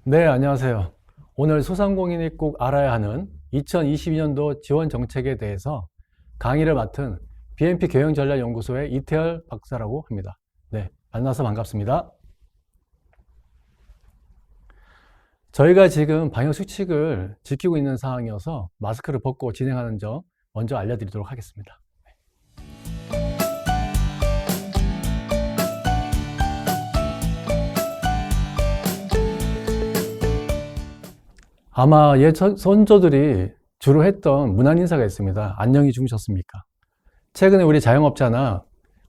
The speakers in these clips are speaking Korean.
네, 안녕하세요. 오늘 소상공인이 꼭 알아야 하는 2022년도 지원 정책에 대해서 강의를 맡은 BNP 경영전략연구소의 이태열 박사라고 합니다. 네, 만나서 반갑습니다. 저희가 지금 방역 수칙을 지키고 있는 상황이어서 마스크를 벗고 진행하는 점 먼저 알려드리도록 하겠습니다. 아마 선조들이 주로 했던 문안 인사가 있습니다. 안녕히 주무셨습니까? 최근에 우리 자영업자나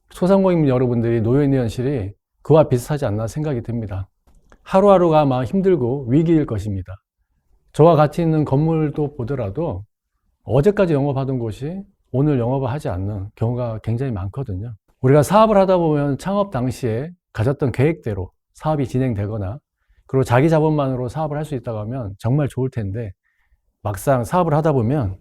소상공인 여러분들이 놓여 있는 현실이 그와 비슷하지 않나 생각이 듭니다. 하루하루가 아마 힘들고 위기일 것입니다. 저와 같이 있는 건물도 보더라도 어제까지 영업하던 곳이 오늘 영업을 하지 않는 경우가 굉장히 많거든요. 우리가 사업을 하다 보면 창업 당시에 가졌던 계획대로 사업이 진행되거나 그리고 자기 자본만으로 사업을 할 수 있다고 하면 정말 좋을 텐데 막상 사업을 하다 보면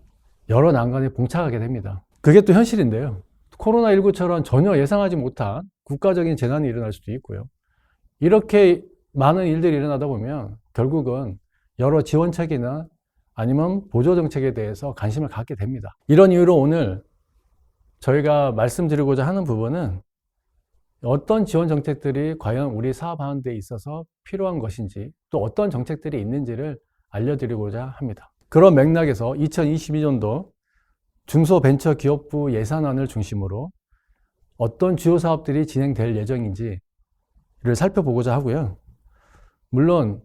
여러 난관에 봉착하게 됩니다. 그게 또 현실인데요. 코로나19처럼 전혀 예상하지 못한 국가적인 재난이 일어날 수도 있고요. 이렇게 많은 일들이 일어나다 보면 결국은 여러 지원책이나 아니면 보조정책에 대해서 관심을 갖게 됩니다. 이런 이유로 오늘 저희가 말씀드리고자 하는 부분은 어떤 지원 정책들이 과연 우리 사업하는 데 있어서 필요한 것인지 또 어떤 정책들이 있는지를 알려드리고자 합니다. 그런 맥락에서 2022년도 중소벤처기업부 예산안을 중심으로 어떤 주요 사업들이 진행될 예정인지를 살펴보고자 하고요. 물론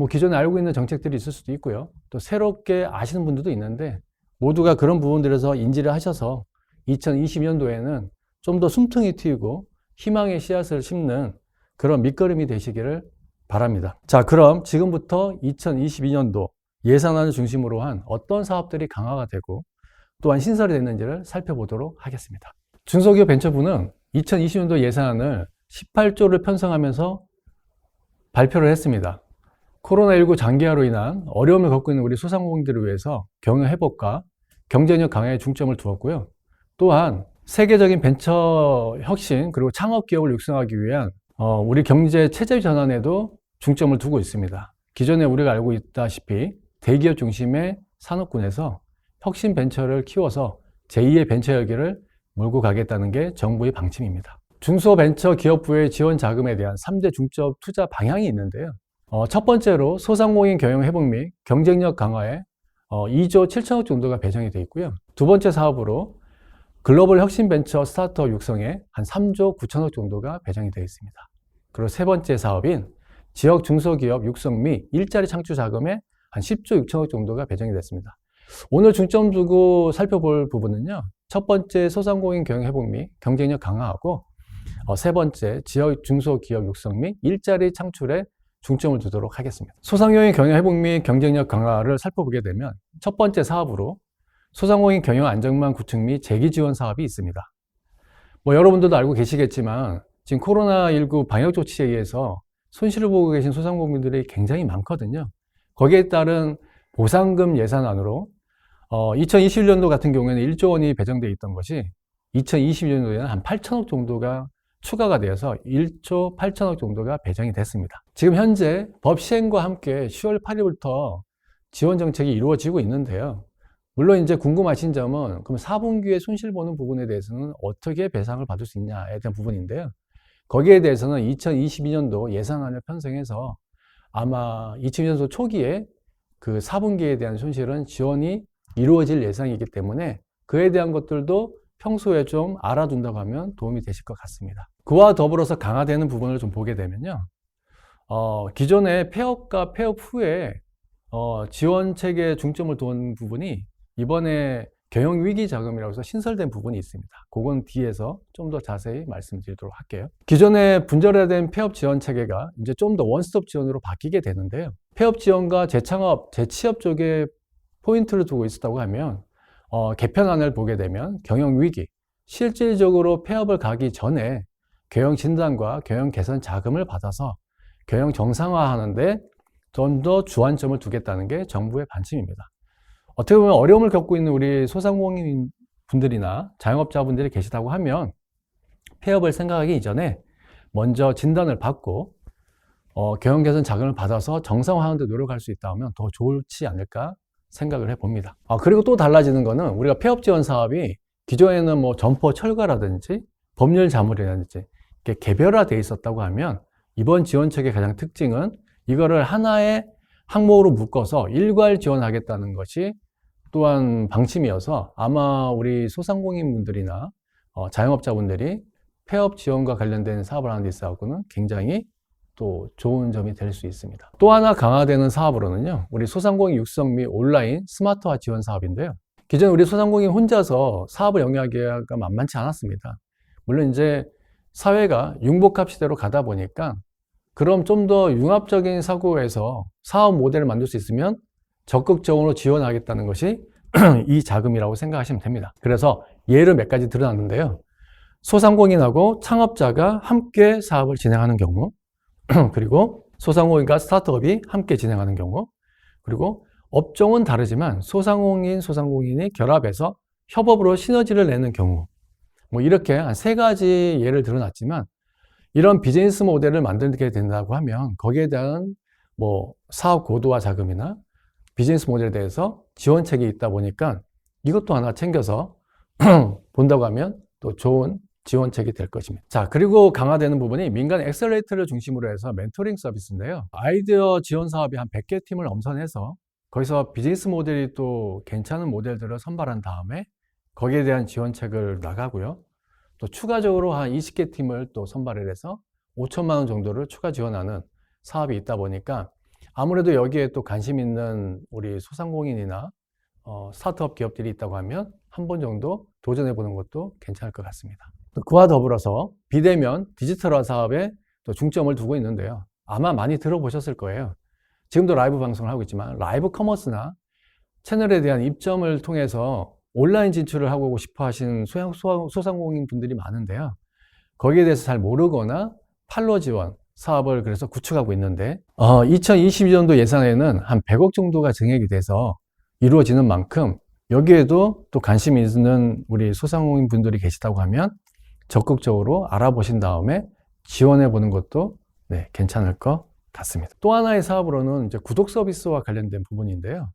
기존에 알고 있는 정책들이 있을 수도 있고요. 또 새롭게 아시는 분들도 있는데 모두가 그런 부분들에서 인지를 하셔서 2022년도에는 좀 더 숨통이 트이고 희망의 씨앗을 심는 그런 밑거름이 되시기를 바랍니다. 자, 그럼 지금부터 2022년도 예산안을 중심으로 한 어떤 사업들이 강화가 되고 또한 신설이 됐는지를 살펴보도록 하겠습니다. 중소기업 벤처부는 2020년도 예산안을 18조를 편성하면서 발표를 했습니다. 코로나19 장기화로 인한 어려움을 겪고 있는 우리 소상공인들을 위해서 경영 회복과 경쟁력 강화에 중점을 두었고요. 또한 세계적인 벤처 혁신 그리고 창업 기업을 육성하기 위한 우리 경제 체제 전환에도 중점을 두고 있습니다. 기존에 우리가 알고 있다시피 대기업 중심의 산업군에서 혁신 벤처를 키워서 제2의 벤처 열기를 몰고 가겠다는 게 정부의 방침입니다. 중소벤처기업부의 지원 자금에 대한 3대 중점 투자 방향이 있는데요. 첫 번째로 소상공인 경영 회복 및 경쟁력 강화에 2조 7천억 정도가 배정이 되어 있고요. 두 번째 사업으로 글로벌 혁신 벤처 스타트업 육성에 한 3조 9천억 정도가 배정이 되어 있습니다. 그리고 세 번째 사업인 지역 중소기업 육성 및 일자리 창출 자금에 한 10조 6천억 정도가 배정이 됐습니다. 오늘 중점 두고 살펴볼 부분은요. 첫 번째 소상공인 경영 회복 및 경쟁력 강화하고 세 번째 지역 중소기업 육성 및 일자리 창출에 중점을 두도록 하겠습니다. 소상공인 경영 회복 및 경쟁력 강화를 살펴보게 되면 첫 번째 사업으로 소상공인 경영 안정망 구축 및 재기 지원 사업이 있습니다. 여러분들도 알고 계시겠지만 지금 코로나19 방역 조치에 의해서 손실을 보고 계신 소상공인들이 굉장히 많거든요. 거기에 따른 보상금 예산안으로 2021년도 같은 경우에는 1조 원이 배정되어 있던 것이 2022년도에는 한 8천억 정도가 추가가 되어서 1조 8천억 정도가 배정이 됐습니다. 지금 현재 법 시행과 함께 10월 8일부터 지원 정책이 이루어지고 있는데요. 물론 이제 궁금하신 점은 그럼 4분기에 손실 보는 부분에 대해서는 어떻게 배상을 받을 수 있냐에 대한 부분인데요. 거기에 대해서는 2022년도 예산안을 편성해서 아마 2022년도 초기에 그 4분기에 대한 손실은 지원이 이루어질 예상이기 때문에 그에 대한 것들도 평소에 좀 알아둔다고 하면 도움이 되실 것 같습니다. 그와 더불어서 강화되는 부분을 좀 보게 되면요. 기존의 폐업과 폐업 후에 지원 체계에 중점을 둔 부분이 이번에 경영위기 자금이라고 해서 신설된 부분이 있습니다. 그건 뒤에서 좀 더 자세히 말씀드리도록 할게요. 기존에 분절화된 폐업 지원 체계가 이제 좀 더 원스톱 지원으로 바뀌게 되는데요. 폐업 지원과 재창업, 재취업 쪽에 포인트를 두고 있었다고 하면 개편안을 보게 되면 경영위기, 실질적으로 폐업을 가기 전에 경영 진단과 경영 개선 자금을 받아서 경영 정상화하는데 좀 더 주안점을 두겠다는 게 정부의 방침입니다. 어떻게 보면 어려움을 겪고 있는 우리 소상공인 분들이나 자영업자분들이 계시다고 하면 폐업을 생각하기 이전에 먼저 진단을 받고 경영 개선 자금을 받아서 정상화하는 데 노력할 수 있다면 더 좋지 않을까 생각을 해봅니다. 그리고 또 달라지는 거는 우리가 폐업 지원 사업이 기존에는 뭐 점포 철거라든지 법률 자물이라든지 이렇게 개별화되어 있었다고 하면 이번 지원책의 가장 특징은 이거를 하나의 항목으로 묶어서 일괄 지원하겠다는 것이 또한 방침이어서 아마 우리 소상공인 분들이나 자영업자분들이 폐업 지원과 관련된 사업을 하는 데 있어서는 굉장히 또 좋은 점이 될 수 있습니다. 또 하나 강화되는 사업으로는요, 우리 소상공인 육성 및 온라인 스마트화 지원 사업인데요. 기존 우리 소상공인 혼자서 사업을 영위하기가 만만치 않았습니다. 물론 이제 사회가 융복합 시대로 가다 보니까 그럼 좀 더 융합적인 사고에서 사업 모델을 만들 수 있으면 적극적으로 지원하겠다는 것이 이 자금이라고 생각하시면 됩니다. 그래서 예를 몇 가지 들어놨는데요. 소상공인하고 창업자가 함께 사업을 진행하는 경우, 그리고 소상공인과 스타트업이 함께 진행하는 경우, 그리고 업종은 다르지만 소상공인이 결합해서 협업으로 시너지를 내는 경우, 뭐 이렇게 한 3가지 예를 들어놨지만 이런 비즈니스 모델을 만들게 된다고 하면 거기에 대한 뭐 사업 고도화 자금이나 비즈니스 모델에 대해서 지원책이 있다 보니까 이것도 하나 챙겨서 본다고 하면 또 좋은 지원책이 될 것입니다. 자, 그리고 강화되는 부분이 민간 엑셀레이터를 중심으로 해서 멘토링 서비스인데요. 아이디어 지원 사업이 한 100개 팀을 엄선해서 거기서 비즈니스 모델이 또 괜찮은 모델들을 선발한 다음에 거기에 대한 지원책을 나가고요. 또 추가적으로 한 20개 팀을 또 선발을 해서 5천만 원 정도를 추가 지원하는 사업이 있다 보니까 아무래도 여기에 또 관심 있는 우리 소상공인이나 스타트업 기업들이 있다고 하면 한 번 정도 도전해 보는 것도 괜찮을 것 같습니다. 그와 더불어서 비대면 디지털화 사업에 또 중점을 두고 있는데요. 아마 많이 들어보셨을 거예요. 지금도 라이브 방송을 하고 있지만 라이브 커머스나 채널에 대한 입점을 통해서 온라인 진출을 하고 싶어 하시는 소상공인 분들이 많은데요. 거기에 대해서 잘 모르거나 팔로 지원 사업을 그래서 구축하고 있는데 2022년도 예산에는 한 100억 정도가 증액이 돼서 이루어지는 만큼 여기에도 또 관심 있는 우리 소상공인 분들이 계시다고 하면 적극적으로 알아보신 다음에 지원해 보는 것도 괜찮을 것 같습니다. 또 하나의 사업으로는 이제 구독 서비스와 관련된 부분인데요.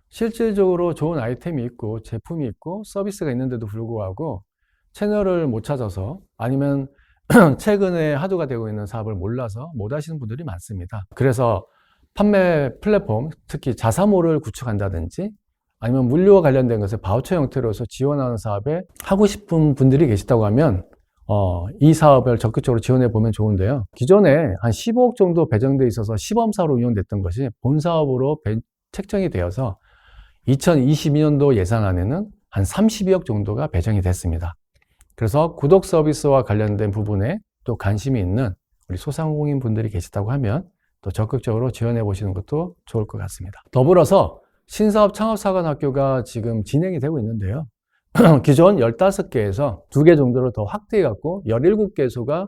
실질적으로 좋은 아이템이 있고 제품이 있고 서비스가 있는데도 불구하고 채널을 못 찾아서 아니면 최근에 화두가 되고 있는 사업을 몰라서 못 하시는 분들이 많습니다. 그래서 판매 플랫폼, 특히 자사몰을 구축한다든지 아니면 물류와 관련된 것을 바우처 형태로서 지원하는 사업에 하고 싶은 분들이 계시다고 하면 이 사업을 적극적으로 지원해 보면 좋은데요. 기존에 한 15억 정도 배정돼 있어서 시범사업으로 운영됐던 것이 본사업으로 책정이 되어서 2022년도 예산안에는 한 32억 정도가 배정이 됐습니다. 그래서 구독 서비스와 관련된 부분에 또 관심이 있는 우리 소상공인 분들이 계시다고 하면 또 적극적으로 지원해 보시는 것도 좋을 것 같습니다. 더불어서 신사업 창업사관학교가 지금 진행이 되고 있는데요. 기존 15개에서 2개 정도로 더 확대해 갖고 17개소가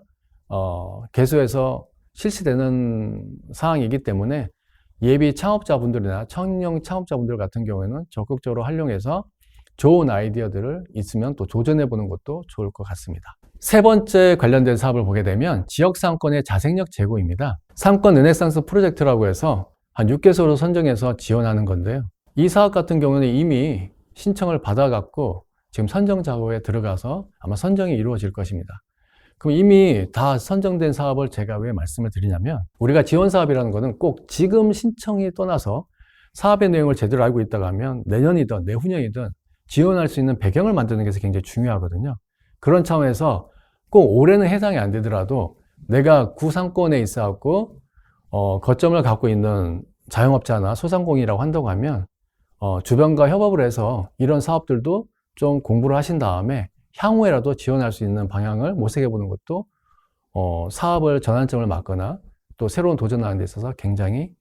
개소에서 실시되는 상황이기 때문에 예비 창업자분들이나 청년 창업자분들 같은 경우에는 적극적으로 활용해서 좋은 아이디어들을 있으면 또 도전해 보는 것도 좋을 것 같습니다. 3번째 관련된 사업을 보게 되면 지역 상권의 자생력 제고입니다. 상권 르네상스 프로젝트라고 해서 한 6개소로 선정해서 지원하는 건데요. 이 사업 같은 경우는 이미 신청을 받아갖고 지금 선정 작업에 들어가서 아마 선정이 이루어질 것입니다. 그럼 이미 다 선정된 사업을 제가 왜 말씀을 드리냐면 우리가 지원 사업이라는 것은 꼭 지금 신청이 떠나서 사업의 내용을 제대로 알고 있다고 하면 내년이든 내후년이든 지원할 수 있는 배경을 만드는 게 굉장히 중요하거든요. 그런 차원에서 꼭 올해는 해당이 안 되더라도 내가 구상권에 있어갖고 거점을 갖고 있는 자영업자나 소상공인이라고 한다고 하면 주변과 협업을 해서 이런 사업들도 좀 공부를 하신 다음에 향후에라도 지원할 수 있는 방향을 모색해 보는 것도 사업을 전환점을 맞거나 또 새로운 도전하는 데 있어서 굉장히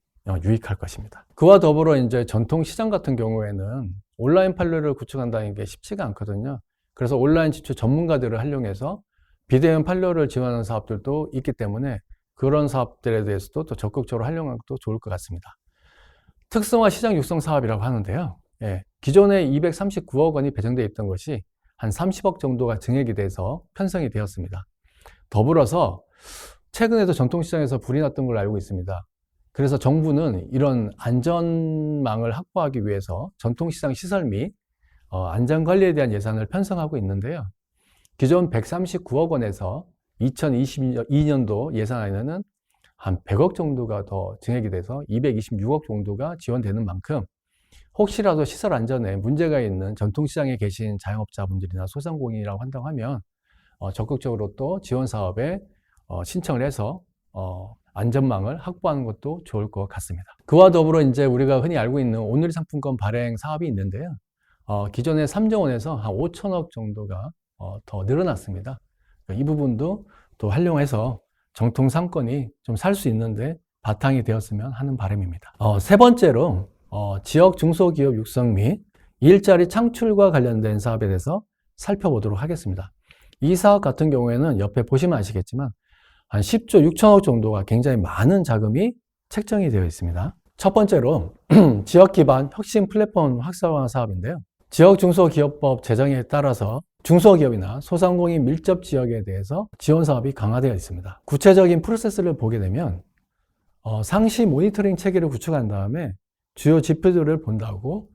유익할 것입니다. 그와 더불어 이제 전통 시장 같은 경우에는 온라인 판로를 구축한다는 게 쉽지가 않거든요. 그래서 온라인 지출 전문가들을 활용해서 비대면 판로를 지원하는 사업들도 있기 때문에 그런 사업들에 대해서도 또 적극적으로 활용하는 것도 좋을 것 같습니다. 특성화 시장 육성 사업이라고 하는데요. 기존에 239억 원이 배정되어 있던 것이 한 30억 정도가 증액이 돼서 편성이 되었습니다. 더불어서 최근에도 전통시장에서 불이 났던 걸로 알고 있습니다. 그래서 정부는 이런 안전망을 확보하기 위해서 전통시장 시설 및 안전관리에 대한 예산을 편성하고 있는데요. 기존 139억 원에서 2022년도 예산안에는 한 100억 정도가 더 증액이 돼서 226억 정도가 지원되는 만큼 혹시라도 시설 안전에 문제가 있는 전통시장에 계신 자영업자분들이나 소상공인이라고 한다고 하면 적극적으로 또 지원 사업에 신청을 해서 안전망을 확보하는 것도 좋을 것 같습니다. 그와 더불어 이제 우리가 흔히 알고 있는 오늘 상품권 발행 사업이 있는데요. 기존의 3조 원에서 한 5천억 정도가 더 늘어났습니다. 이 부분도 또 활용해서 정통 상권이 좀 살 수 있는데 바탕이 되었으면 하는 바람입니다. 세 번째로 지역 중소기업 육성 및 일자리 창출과 관련된 사업에 대해서 살펴보도록 하겠습니다. 이 사업 같은 경우에는 옆에 보시면 아시겠지만 한 10조 6천억 정도가 굉장히 많은 자금이 책정이 되어 있습니다. 첫 번째로 지역 기반 혁신 플랫폼 활성화 사업인데요. 지역 중소기업법 제정에 따라서 중소기업이나 소상공인 밀접 지역에 대해서 지원 사업이 강화되어 있습니다. 구체적인 프로세스를 보게 되면 상시 모니터링 체계를 구축한 다음에 주요 지표들을 본다고,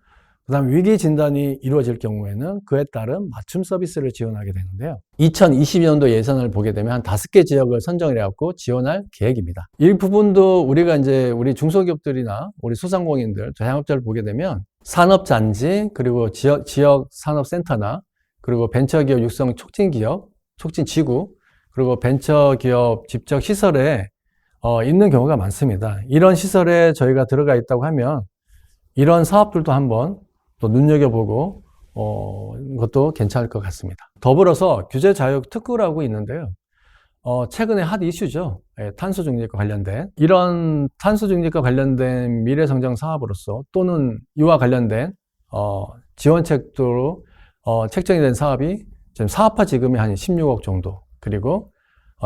그 다음 위기 진단이 이루어질 경우에는 그에 따른 맞춤 서비스를 지원하게 되는데요. 2022년도 예산을 보게 되면 한 5개 지역을 선정을 해갖고 지원할 계획입니다. 이 부분도 우리가 이제 우리 중소기업들이나 우리 소상공인들, 자영업자를 보게 되면 산업단지, 그리고 지역 산업센터나 그리고 벤처기업 육성 촉진기업, 촉진지구, 그리고 벤처기업 집적 시설에 있는 경우가 많습니다. 이런 시설에 저희가 들어가 있다고 하면 이런 사업들도 한번 또 눈여겨보고 것도 괜찮을 것 같습니다. 더불어서 규제자격 특구라고 있는데요. 최근에 핫 이슈죠. 탄소 중립과 관련된, 이런 탄소 중립과 관련된 미래성장 사업으로서 또는 이와 관련된 지원책도 책정이 된 사업이 지금 사업화 지금이 한 16억 정도, 그리고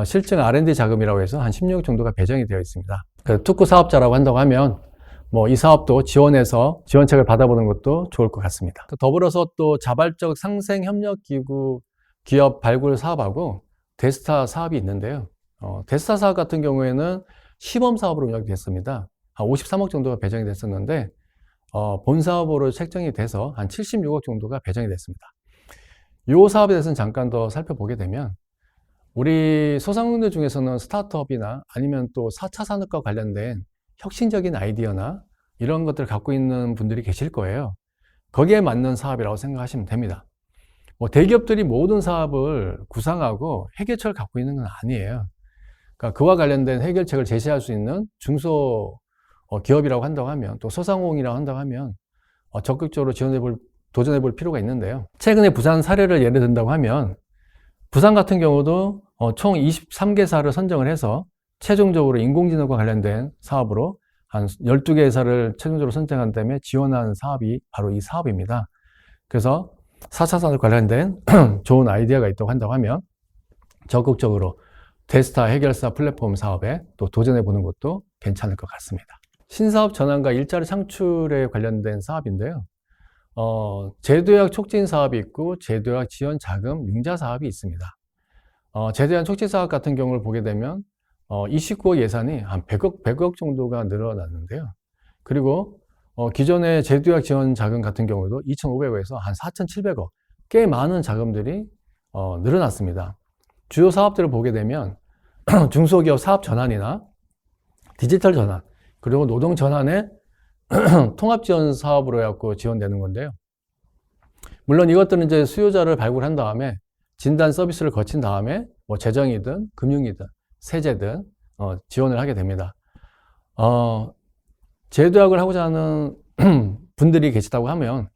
실증 R&D 자금이라고 해서 한 16억 정도가 배정이 되어 있습니다. 특구 사업자라고 한다고 하면 이 사업도 지원해서 지원책을 받아보는 것도 좋을 것 같습니다. 더불어서 또 자발적 상생협력기구 기업 발굴 사업하고 데스타 사업이 있는데요. 데스타 사업 같은 경우에는 시범 사업으로 운영이 됐습니다. 한 53억 정도가 배정이 됐었는데 본 사업으로 책정이 돼서 한 76억 정도가 배정이 됐습니다. 이 사업에 대해서는 잠깐 더 살펴보게 되면 우리 소상공인들 중에서는 스타트업이나 아니면 또 4차 산업과 관련된 혁신적인 아이디어나 이런 것들을 갖고 있는 분들이 계실 거예요. 거기에 맞는 사업이라고 생각하시면 됩니다. 대기업들이 모든 사업을 구상하고 해결책을 갖고 있는 건 아니에요. 그러니까 그와 관련된 해결책을 제시할 수 있는 중소기업이라고 한다고 하면, 또 소상공인이라고 한다고 하면 적극적으로 도전해 볼 필요가 있는데요. 최근에 부산 사례를 예를 든다고 하면 부산 같은 경우도 총 23개사를 선정을 해서 최종적으로 인공지능과 관련된 사업으로 한 12개 회사를 최종적으로 선정한 다음에 지원한 사업이 바로 이 사업입니다. 그래서 4차 산업 관련된 좋은 아이디어가 있다고 한다고 하면 적극적으로 데스타 해결사 플랫폼 사업에 또 도전해 보는 것도 괜찮을 것 같습니다. 신사업 전환과 일자리 창출에 관련된 사업인데요. 제도약 촉진 사업이 있고 제도약 지원 자금 융자 사업이 있습니다. 제도약 촉진 사업 같은 경우를 보게 되면 29억 예산이 한 100억 정도가 늘어났는데요. 그리고 기존의 제도약 지원 자금 같은 경우도 2,500억에서 한 4,700억, 꽤 많은 자금들이 늘어났습니다. 주요 사업들을 보게 되면 중소기업 사업 전환이나 디지털 전환, 그리고 노동 전환의 통합 지원 사업으로 해갖고 지원되는 건데요. 물론 이것들은 이제 수요자를 발굴한 다음에 진단 서비스를 거친 다음에 재정이든 금융이든 세제든 지원을 하게 됩니다. 제도약을 하고자 하는 분들이 계시다고 하면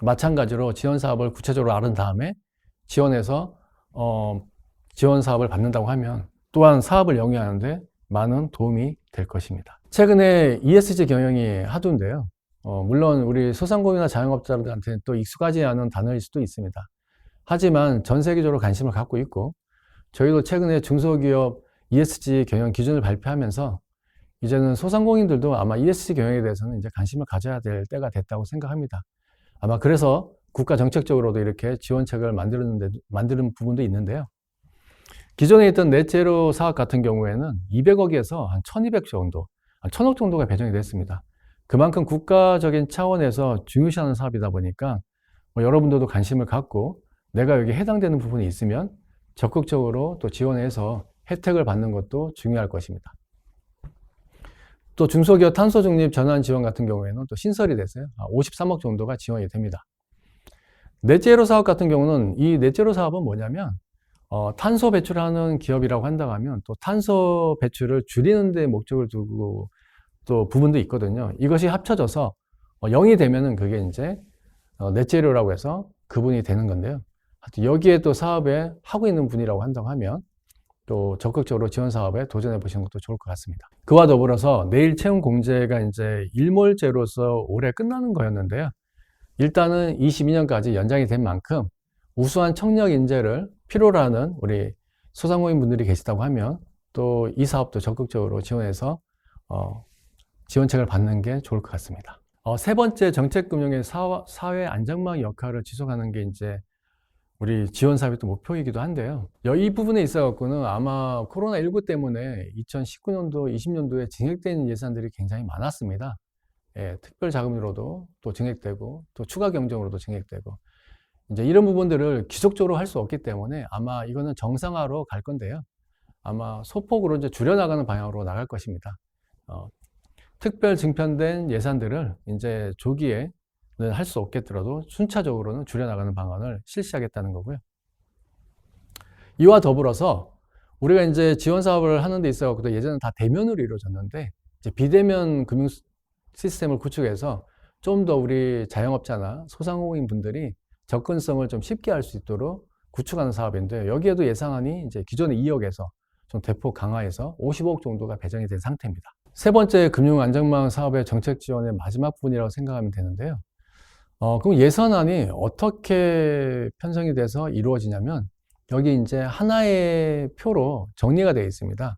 마찬가지로 지원 사업을 구체적으로 알은 다음에 지원해서 지원 사업을 받는다고 하면 또한 사업을 영위하는데 많은 도움이 될 것입니다. 최근에 ESG 경영이 하도인데요. 물론 우리 소상공인이나 자영업자들한테는 또 익숙하지 않은 단어일 수도 있습니다. 하지만 전 세계적으로 관심을 갖고 있고 저희도 최근에 중소기업 ESG 경영 기준을 발표하면서 이제는 소상공인들도 아마 ESG 경영에 대해서는 이제 관심을 가져야 될 때가 됐다고 생각합니다. 아마 그래서 국가 정책적으로도 이렇게 지원책을 만드는 부분도 있는데요. 기존에 있던 넷제로 사업 같은 경우에는 200억에서 한 1200 정도, 한 1000억 정도가 배정이 됐습니다. 그만큼 국가적인 차원에서 중요시하는 사업이다 보니까 여러분들도 관심을 갖고 내가 여기 해당되는 부분이 있으면 적극적으로 또 지원해서 혜택을 받는 것도 중요할 것입니다. 또 중소기업 탄소 중립 전환 지원 같은 경우에는 또 신설이 됐어요. 53억 정도가 지원이 됩니다. 넷제로 사업 같은 경우는 이 넷제로 사업은 뭐냐면 탄소 배출하는 기업이라고 한다고 하면 또 탄소 배출을 줄이는 데 목적을 두고 또 부분도 있거든요. 이것이 합쳐져서 0이 되면은 그게 이제 넷제로라고 해서 그분이 되는 건데요. 여기에 또 사업에 하고 있는 분이라고 한다고 하면 또 적극적으로 지원 사업에 도전해 보시는 것도 좋을 것 같습니다. 그와 더불어서 내일 채용 공제가 이제 일몰제로서 올해 끝나는 거였는데요. 일단은 22년까지 연장이 된 만큼 우수한 청력 인재를 필요로 하는 우리 소상공인 분들이 계시다고 하면 또 이 사업도 적극적으로 지원해서 지원책을 받는 게 좋을 것 같습니다. 세 번째 정책금융의 사회 안전망 역할을 지속하는 게 이제 우리 지원 사업의 또 목표이기도 한데요. 이 부분에 있어서는 아마 코로나19 때문에 2019년도, 20년도에 증액된 예산들이 굉장히 많았습니다. 예, 특별 자금으로도 또 증액되고 또 추가 경정으로도 증액되고 이제 이런 부분들을 지속적으로 할 수 없기 때문에 아마 이거는 정상화로 갈 건데요. 아마 소폭으로 이제 줄여나가는 방향으로 나갈 것입니다. 특별 증편된 예산들을 이제 조기에 할 수 없겠더라도 순차적으로는 줄여나가는 방안을 실시하겠다는 거고요. 이와 더불어서 우리가 이제 지원 사업을 하는 데 있어 갖고 예전에 다 대면으로 이루어졌는데 이제 비대면 금융 시스템을 구축해서 좀 더 우리 자영업자나 소상공인 분들이 접근성을 좀 쉽게 할 수 있도록 구축하는 사업인데 여기에도 예산안이 이제 기존의 2억에서 좀 대폭 강화해서 50억 정도가 배정이 된 상태입니다. 세 번째 금융 안전망 사업의 정책 지원의 마지막 부분이라고 생각하면 되는데요. 그럼 예산안이 어떻게 편성이 돼서 이루어지냐면 여기 이제 하나의 표로 정리가 되어 있습니다.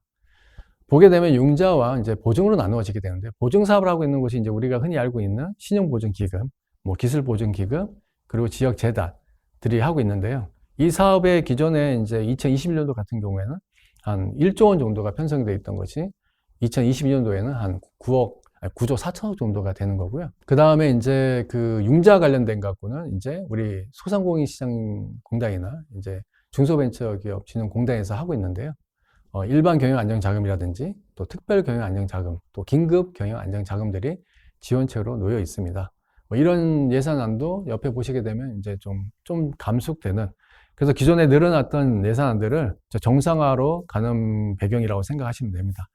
보게 되면 융자와 이제 보증으로 나누어지게 되는데 보증 사업을 하고 있는 곳이 이제 우리가 흔히 알고 있는 신용보증기금, 기술보증기금, 그리고 지역재단들이 하고 있는데요. 이 사업의 기존에 이제 2021년도 같은 경우에는 한 1조 원 정도가 편성이 되어 있던 것이 2022년도에는 한 9조 4천억 정도가 되는 거고요. 그 다음에 이제 그 융자 관련된 갖고는 이제 우리 소상공인 시장 공단이나 이제 중소벤처기업 진흥공단에서 하고 있는데요. 일반 경영 안정 자금이라든지 또 특별 경영 안정 자금, 또 긴급 경영 안정 자금들이 지원책으로 놓여 있습니다. 이런 예산안도 옆에 보시게 되면 이제 좀 감축되는, 그래서 기존에 늘어났던 예산안들을 정상화로 가는 배경이라고 생각하시면 됩니다.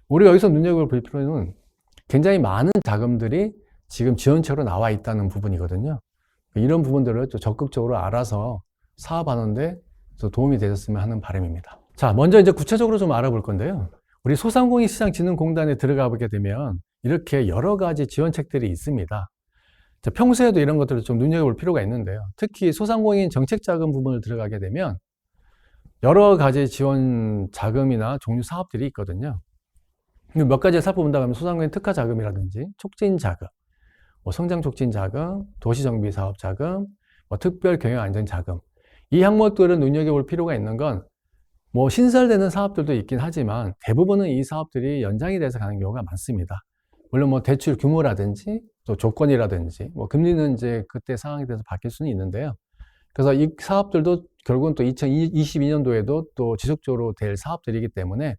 우리가 여기서 눈여겨볼 필요는 굉장히 많은 자금들이 지금 지원책으로 나와 있다는 부분이거든요. 이런 부분들을 또 적극적으로 알아서 사업하는데 도움이 되셨으면 하는 바람입니다. 자, 먼저 이제 구체적으로 좀 알아볼 건데요. 우리 소상공인 시장진흥공단에 들어가 보게 되면 이렇게 여러 가지 지원책들이 있습니다. 자, 평소에도 이런 것들을 좀 눈여겨볼 필요가 있는데요. 특히 소상공인 정책자금 부분을 들어가게 되면 여러 가지 지원 자금이나 종류 사업들이 있거든요. 몇 가지 살펴본다고 하면 소상공인 특화자금이라든지 촉진자금, 성장촉진자금, 도시정비사업자금, 특별경영안정자금, 이 항목들은 눈여겨볼 필요가 있는 건 신설되는 사업들도 있긴 하지만 대부분은 이 사업들이 연장이 돼서 가는 경우가 많습니다. 물론 대출 규모라든지 또 조건이라든지 금리는 이제 그때 상황에 대해서 바뀔 수는 있는데요. 그래서 이 사업들도 결국은 또 2022년도에도 또 지속적으로 될 사업들이기 때문에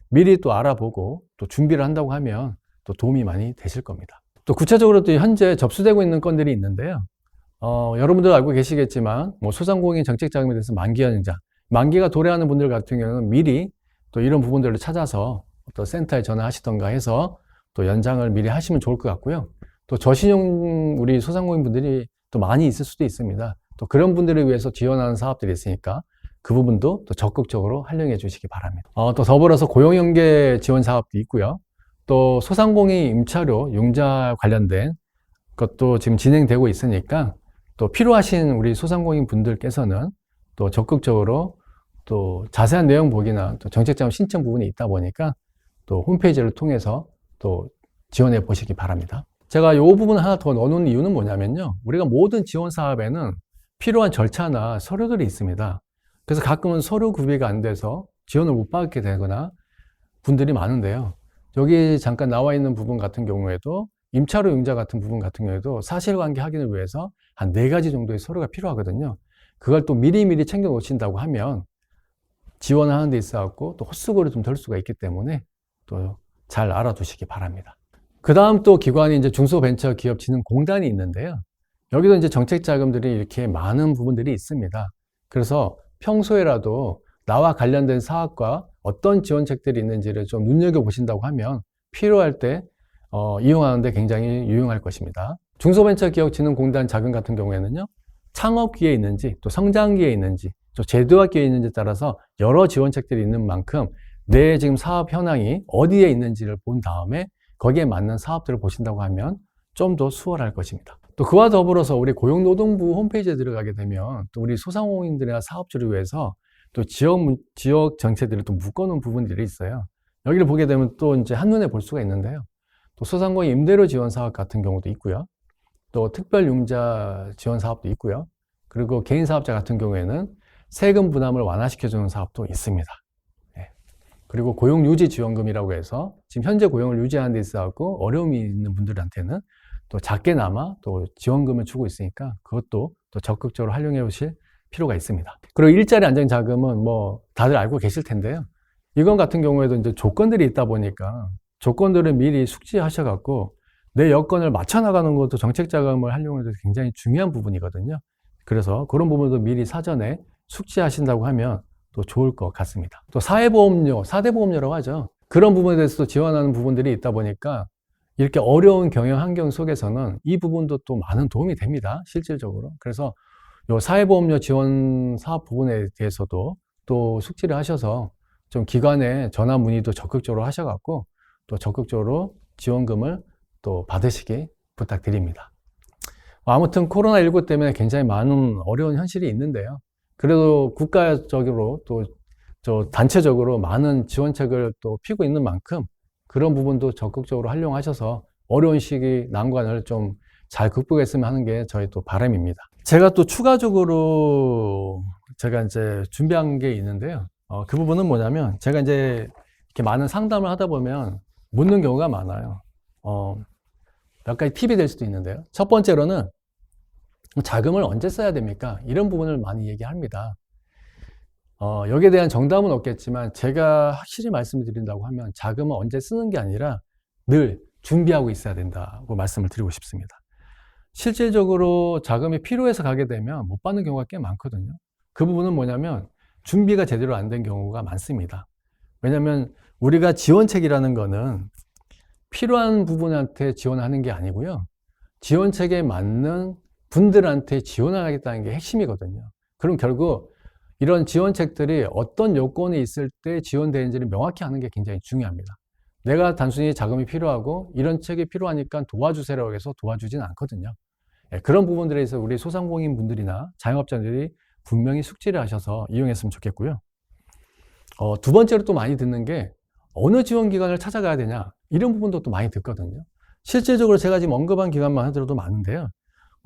미리 또 알아보고 또 준비를 한다고 하면 또 도움이 많이 되실 겁니다. 또 구체적으로 또 현재 접수되고 있는 건들이 있는데요. 여러분들 알고 계시겠지만 소상공인 정책자금에 대해서 만기 연장, 만기가 도래하는 분들 같은 경우는 미리 또 이런 부분들을 찾아서 또 센터에 전화하시던가 해서 또 연장을 미리 하시면 좋을 것 같고요. 또 저신용 우리 소상공인 분들이 또 많이 있을 수도 있습니다. 또 그런 분들을 위해서 지원하는 사업들이 있으니까 그 부분도 또 적극적으로 활용해 주시기 바랍니다. 또 더불어서 고용연계 지원 사업도 있고요. 또 소상공인 임차료 융자 관련된 것도 지금 진행되고 있으니까 또 필요하신 우리 소상공인 분들께서는 또 적극적으로 또 자세한 내용 보기나 또 정책자금 신청 부분이 있다 보니까 또 홈페이지를 통해서 또 지원해 보시기 바랍니다. 제가 이 부분을 하나 더 넣어놓은 이유는 뭐냐면요. 우리가 모든 지원 사업에는 필요한 절차나 서류들이 있습니다. 그래서 가끔은 서류 구비가 안 돼서 지원을 못 받게 되거나 분들이 많은데요. 여기 잠깐 나와 있는 부분 같은 경우에도 임차료 융자 같은 부분 같은 경우에도 사실관계 확인을 위해서 한 4가지 정도의 서류가 필요하거든요. 그걸 또 미리미리 챙겨 놓으신다고 하면 지원을 하는 데 있어갖고 또 헛수고를 좀 덜 수가 있기 때문에 또 잘 알아두시기 바랍니다. 그 다음 또 기관이 이제 중소벤처기업진흥공단이 있는데요. 여기도 이제 정책 자금들이 이렇게 많은 부분들이 있습니다. 그래서 평소에라도 나와 관련된 사업과 어떤 지원책들이 있는지를 좀 눈여겨보신다고 하면 필요할 때 이용하는데 굉장히 유용할 것입니다. 중소벤처기업진흥공단 자금 같은 경우에는요, 창업기에 있는지 또 성장기에 있는지 또 제도화기에 있는지에 따라서 여러 지원책들이 있는 만큼 내 지금 사업 현황이 어디에 있는지를 본 다음에 거기에 맞는 사업들을 보신다고 하면 좀 더 수월할 것입니다. 또 그와 더불어서 우리 고용노동부 홈페이지에 들어가게 되면 또 우리 소상공인들이나 사업주를 위해서 또 지역 정책들을 또 묶어놓은 부분들이 있어요. 여기를 보게 되면 또 이제 한눈에 볼 수가 있는데요. 또 소상공인 임대료 지원 사업 같은 경우도 있고요. 또 특별 융자 지원 사업도 있고요. 그리고 개인 사업자 같은 경우에는 세금 부담을 완화시켜주는 사업도 있습니다. 그리고 고용유지 지원금이라고 해서 지금 현재 고용을 유지하는 데 있어서 어려움이 있는 분들한테는 또 작게나마 또 지원금을 주고 있으니까 그것도 또 적극적으로 활용해 보실 필요가 있습니다. 그리고 일자리 안정 자금은 뭐 다들 알고 계실 텐데요. 이건 같은 경우에도 이제 조건들이 있다 보니까 조건들을 미리 숙지하셔 갖고 내 여건을 맞춰 나가는 것도 정책 자금을 활용해서 굉장히 중요한 부분이거든요. 그래서 그런 부분도 미리 사전에 숙지하신다고 하면 또 좋을 것 같습니다. 또 사회보험료, 4대 보험료라고 하죠. 그런 부분에 대해서도 지원하는 부분들이 있다 보니까 이렇게 어려운 경영 환경 속에서는 이 부분도 또 많은 도움이 됩니다. 실질적으로. 그래서 요 사회보험료 지원 사업 부분에 대해서도 또 숙지를 하셔서 좀 기관에 전화 문의도 적극적으로 하셔갖고 또 적극적으로 지원금을 또 받으시기 부탁드립니다. 아무튼 코로나19 때문에 굉장히 많은 어려운 현실이 있는데요. 그래도 국가적으로 또 단체적으로 많은 지원책을 또 피고 있는 만큼 그런 부분도 적극적으로 활용하셔서 어려운 시기 난관을 좀 잘 극복했으면 하는 게 저희 또 바람입니다. 제가 또 추가적으로 제가 이제 준비한 게 있는데요. 그 부분은 뭐냐면 제가 이제 이렇게 많은 상담을 하다 보면 묻는 경우가 많아요. 몇 가지 팁이 될 수도 있는데요. 첫 번째로는 자금을 언제 써야 됩니까? 이런 부분을 많이 얘기합니다. 여기에 대한 정답은 없겠지만 제가 확실히 말씀을 드린다고 하면 자금은 언제 쓰는 게 아니라 늘 준비하고 있어야 된다고 말씀을 드리고 싶습니다. 실질적으로 자금이 필요해서 가게 되면 못 받는 경우가 꽤 많거든요. 그 부분은 뭐냐면 준비가 제대로 안 된 경우가 많습니다. 왜냐하면 우리가 지원책이라는 거는 필요한 부분한테 지원하는 게 아니고요. 지원책에 맞는 분들한테 지원하겠다는 게 핵심이거든요. 그럼 결국 이런 지원책들이 어떤 요건이 있을 때 지원되는지를 명확히 하는 게 굉장히 중요합니다. 내가 단순히 자금이 필요하고 이런 책이 필요하니까 도와주세요라고 해서 도와주진 않거든요. 그런 부분들에 대해서 우리 소상공인 분들이나 자영업자들이 분명히 숙지를 하셔서 이용했으면 좋겠고요. 두 번째로 또 많이 듣는 게 어느 지원기관을 찾아가야 되냐 이런 부분도 또 많이 듣거든요. 실질적으로 제가 지금 언급한 기관만 하더라도 많은데요.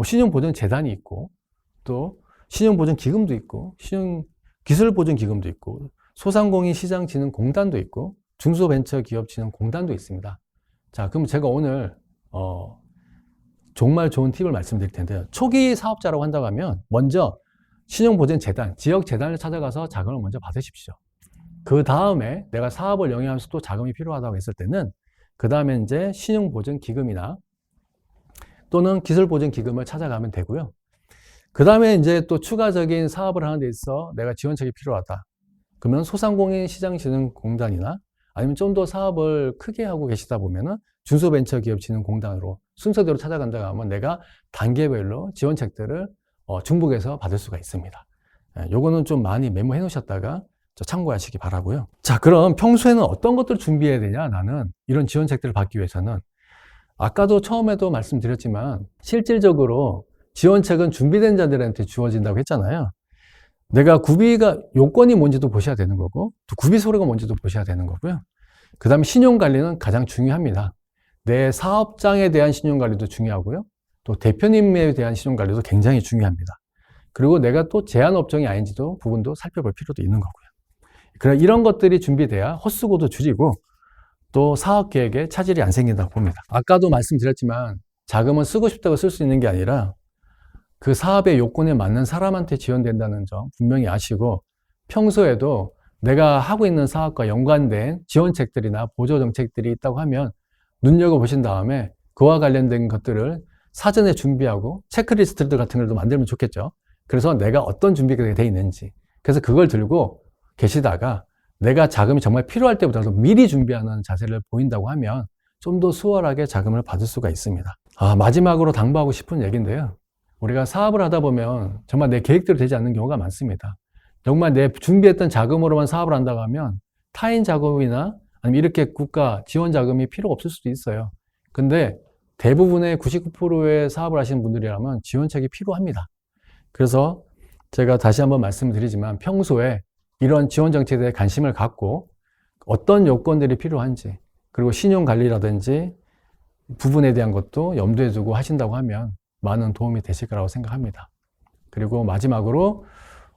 신용보증재단이 있고 또 신용보증기금도 있고 기술보증기금도 있고 소상공인 시장진흥공단도 있고 중소벤처기업진흥공단도 있습니다. 자, 그럼 제가 오늘 정말 좋은 팁을 말씀드릴 텐데요. 초기 사업자라고 한다고 하면 먼저 신용보증재단, 지역재단을 찾아가서 자금을 먼저 받으십시오. 그 다음에 내가 사업을 영위하면서 또 자금이 필요하다고 했을 때는 그 다음에 이제 신용보증기금이나 또는 기술보증기금을 찾아가면 되고요. 그 다음에 이제 또 추가적인 사업을 하는 데 있어 내가 지원책이 필요하다. 그러면 소상공인 시장진흥공단이나 아니면 좀 더 사업을 크게 하고 계시다 보면은 중소벤처기업진흥공단으로 순서대로 찾아간다고 하면 내가 단계별로 지원책들을 중복해서 받을 수가 있습니다. 요거는 좀 많이 메모해 놓으셨다가 참고하시기 바라고요. 자, 그럼 평소에는 어떤 것들을 준비해야 되냐? 나는 이런 지원책들을 받기 위해서는 아까도 처음에도 말씀드렸지만 실질적으로 지원책은 준비된 자들한테 주어진다고 했잖아요. 내가 요건이 뭔지도 보셔야 되는 거고 또 구비 서류가 뭔지도 보셔야 되는 거고요. 그 다음에 신용관리는 가장 중요합니다. 내 사업장에 대한 신용관리도 중요하고요. 또 대표님에 대한 신용관리도 굉장히 중요합니다. 그리고 내가 또 제한 업종이 아닌지도 부분도 살펴볼 필요도 있는 거고요. 그럼 이런 것들이 준비돼야 헛수고도 줄이고 또 사업 계획에 차질이 안 생긴다고 봅니다. 아까도 말씀드렸지만 자금은 쓰고 싶다고 쓸 수 있는 게 아니라 그 사업의 요건에 맞는 사람한테 지원된다는 점 분명히 아시고, 평소에도 내가 하고 있는 사업과 연관된 지원책들이나 보조 정책들이 있다고 하면 눈여겨보신 다음에 그와 관련된 것들을 사전에 준비하고 체크리스트들 같은 걸도 만들면 좋겠죠. 그래서 내가 어떤 준비가 되어 있는지, 그래서 그걸 들고 계시다가 내가 자금이 정말 필요할 때보다도 미리 준비하는 자세를 보인다고 하면 좀 더 수월하게 자금을 받을 수가 있습니다. 마지막으로 당부하고 싶은 얘기인데요. 우리가 사업을 하다 보면 정말 내 계획대로 되지 않는 경우가 많습니다. 정말 내 준비했던 자금으로만 사업을 한다고 하면 타인 자금이나 아니면 이렇게 국가 지원 자금이 필요 없을 수도 있어요. 근데 대부분의 99%의 사업을 하시는 분들이라면 지원책이 필요합니다. 그래서 제가 다시 한번 말씀드리지만 평소에 이런 지원 정책에 대해 관심을 갖고 어떤 요건들이 필요한지, 그리고 신용관리라든지 부분에 대한 것도 염두에 두고 하신다고 하면 많은 도움이 되실 거라고 생각합니다. 그리고 마지막으로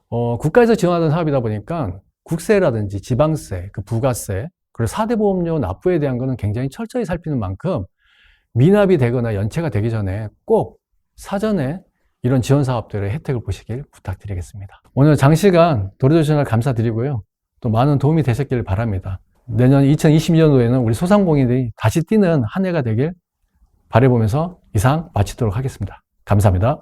국가에서 지원하던 사업이다 보니까 국세라든지 지방세, 그 부가세, 그리고 4대 보험료 납부에 대한 것은 굉장히 철저히 살피는 만큼 미납이 되거나 연체가 되기 전에 꼭 사전에 이런 지원 사업들의 혜택을 보시길 부탁드리겠습니다. 오늘 장시간 도와주셔서 감사드리고요. 또 많은 도움이 되셨길 바랍니다. 내년 2020년도에는 우리 소상공인들이 다시 뛰는 한 해가 되길 바라보면서 이상 마치도록 하겠습니다. 감사합니다.